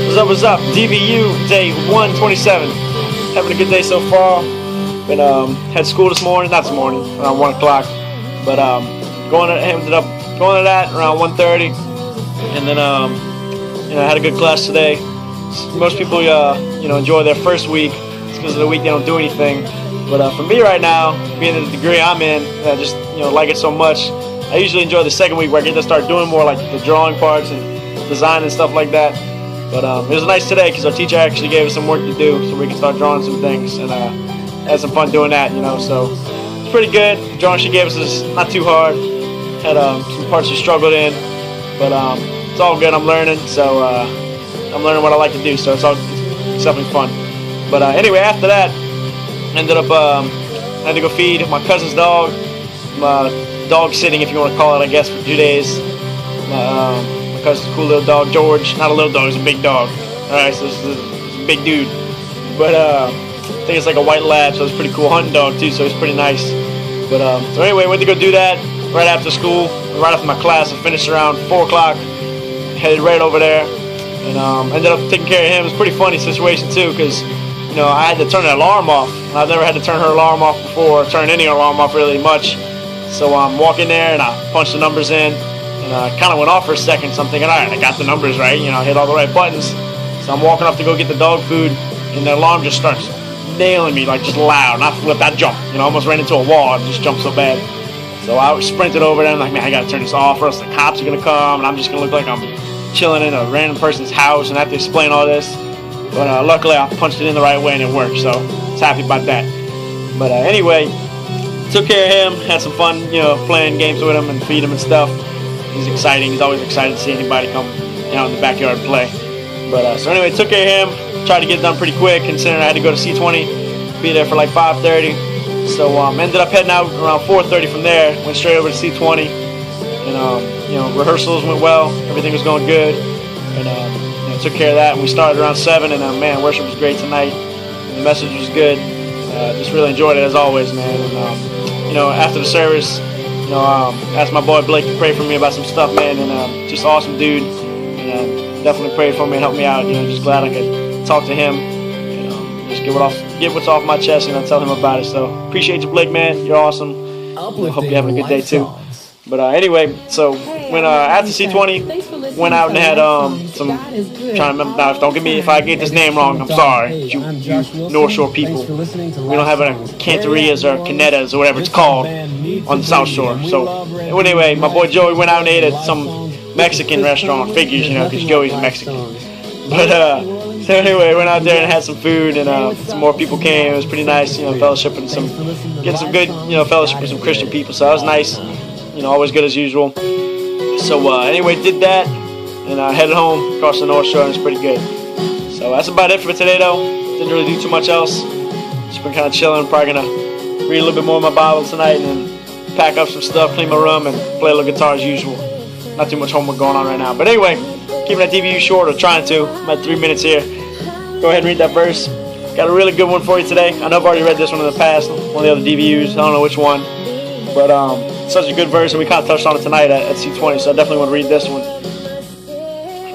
What's up? DVU day 127. Having a good day so far. Been had school this morning, not this morning, around 1 o'clock. But ended up going to that around 1:30, and then I had a good class today. Most people enjoy their first week. It's because of the week they don't do anything. But for me right now, being in the degree I'm in, I just like it so much. I usually enjoy the second week where I get to start doing more like the drawing parts and design and stuff like that. But it was nice today because our teacher actually gave us some work to do so we can start drawing some things, and had some fun doing that, So it's pretty good. The drawing she gave us is not too hard. Had some parts we struggled in, but it's all good. I'm learning, so I'm learning what I like to do, so it's definitely fun. But anyway, after that, ended up I had to go feed my cousin's dog. Dog sitting, if you want to call it, I guess, for 2 days. My cousin's cool little dog, George. Not a little dog, it's a big dog. Alright, so it's a big dude. But I think it's like a white lab, so it's a pretty cool hunting dog too, so it's pretty nice. But so anyway, went to go do that right after school, right after my class. I finished around 4 o'clock, headed right over there, and ended up taking care of him. It was a pretty funny situation too, because I had to turn the alarm off. I've never had to turn her alarm off before, or turn any alarm off really much. So I'm walking there and I punched the numbers in, and I kind of went off for a second. So I'm thinking, all right, I got the numbers right, I hit all the right buttons. So I'm walking off to go get the dog food, and the alarm just starts nailing me, like just loud. And I flipped, I jumped, almost ran into a wall. I just jumped so bad. So I sprinted over there and I'm like, man, I gotta turn this off, or else the cops are gonna come, and I'm just gonna look like I'm chilling in a random person's house and I have to explain all this. But luckily I punched it in the right way and it worked, so I was happy about that. But anyway, took care of him, had some fun, playing games with him and feed him and stuff. He's exciting. He's always excited to see anybody come in the backyard and play. But so anyway, took care of him. Tried to get it done pretty quick, considering I had to go to C20, be there for like 5:30. So ended up heading out around 4:30 from there. Went straight over to C20, and rehearsals went well. Everything was going good, and took care of that. And we started around 7, and man, worship was great tonight. And the message was good. Just really enjoyed it as always, man. And after the service, asked my boy Blake to pray for me about some stuff, man. And just awesome dude. And definitely prayed for me and helped me out. Just glad I could talk to him. Just get what's off my chest, and tell him about it. So appreciate you, Blake, man. You're awesome. Hope you're having a good day too. But anyway, so when after C20, went out and had some. Trying to remember now. Don't get me if I get this name wrong. I'm sorry, you North Shore people. We don't have any Canterias or Canetas or whatever it's called on the South Shore. So anyway, my boy Joey went out and ate at some Mexican restaurant. Figures, because Joey's Mexican. But so anyway, went out there and had some food, and some more people came. It was pretty nice, fellowship and getting some good, fellowship with some Christian people. So that was nice, always good as usual. So anyway, did that, and I headed home across the North Shore, and it's pretty good. So that's about it for today, though. Didn't really do too much else. Just been kind of chilling. Probably gonna read a little bit more of my Bible tonight, and then pack up some stuff, clean my room, and play a little guitar as usual. Not too much homework going on right now. But anyway, keeping that DVU short, or trying to. I'm at 3 minutes here. Go ahead and read that verse. Got a really good one for you today. I know I've already read this one in the past, one of the other DVUs. I don't know which one. But such a good verse, and we kind of touched on it tonight at C20, so I definitely want to read this one.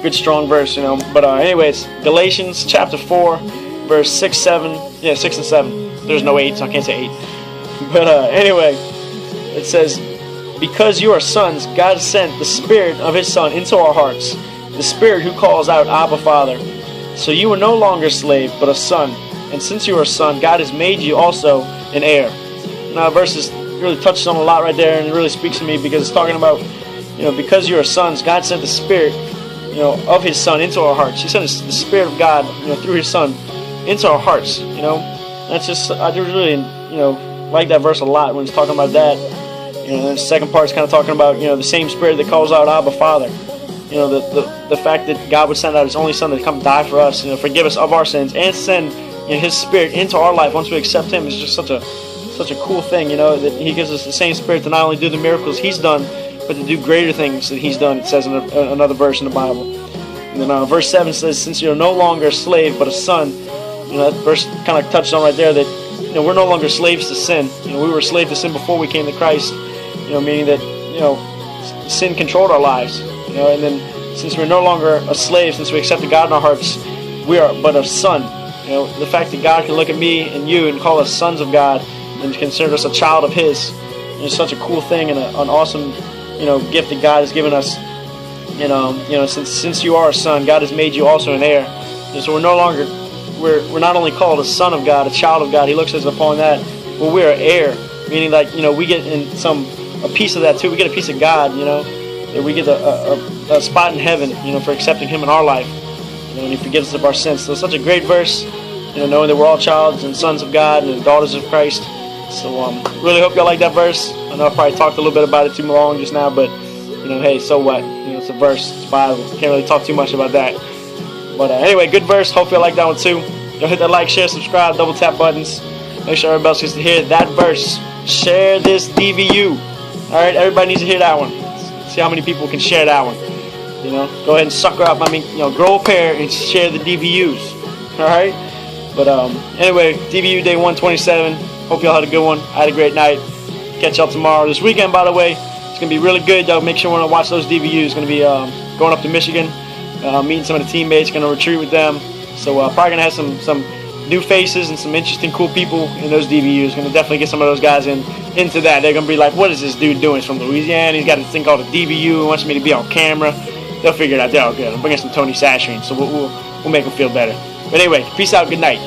Good, strong verse, But anyways, Galatians chapter 4, verse 6, 7. Yeah, 6 and 7. There's no 8, so I can't say 8. But anyway, it says, because you are sons, God sent the Spirit of His Son into our hearts, the Spirit who calls out, Abba, Father. So you are no longer a slave, but a son. And since you are a son, God has made you also an heir. Now, verses really touches on a lot right there, and it really speaks to me because it's talking about, because you are sons, God sent the Spirit, of His Son into our hearts. He sent the Spirit of God, through His Son into our hearts. That's just, I just really, like that verse a lot when it's talking about that. The second part is kind of talking about, the same Spirit that calls out Abba, Father. The fact that God would send out His only Son to come die for us, forgive us of our sins, and send His Spirit into our life once we accept Him is just such a cool thing, that He gives us the same Spirit to not only do the miracles He's done, but to do greater things that He's done. It says in another verse in the Bible. And then verse 7 says, since you're no longer a slave but a son, that verse kind of touched on right there that we're no longer slaves to sin. We were slaves to sin before we came to Christ, meaning that sin controlled our lives. And then since we're no longer a slave, since we accepted God in our hearts, we are but a son. You know, the fact that God can look at me and you and call us sons of God and consider us a child of His is such a cool thing and an awesome, gift that God has given us. Since you are a son, God has made you also an heir. And so we're not only called a son of God, a child of God. He looks at us upon that. Well, we're an heir, meaning we get a piece of that too. We get a piece of God, that we get a spot in heaven, for accepting Him in our life. And He forgives us of our sins. So it's such a great verse, knowing that we're all childs and sons of God and daughters of Christ. So really hope y'all like that verse. I know I probably talked a little bit about it too long just now, but hey, so what? It's a verse, it's Bible. Can't really talk too much about that. But anyway, good verse. Hope y'all like that one too. Y'all hit that like, share, subscribe, double tap buttons. Make sure everybody else gets to hear that verse. Share this DVU. Alright, everybody needs to hear that one. See how many people can share that one. Go ahead and sucker up. Grow a pair and share the DVUs. Alright? But anyway, DVU day 127. Hope y'all had a good one. I had a great night. Catch y'all tomorrow. This weekend, by the way, it's going to be really good, though. Make sure you want to watch those DVUs. It's going to be going up to Michigan, meeting some of the teammates, going to retreat with them. So probably going to have some new faces and some interesting, cool people in those DVUs. Going to definitely get some of those guys into that. They're going to be like, what is this dude doing? He's from Louisiana. He's got this thing called a DVU. He wants me to be on camera. They'll figure it out. They're all good. I'm bringing some Tony Sashering, so we'll make them feel better. But anyway, peace out. Good night.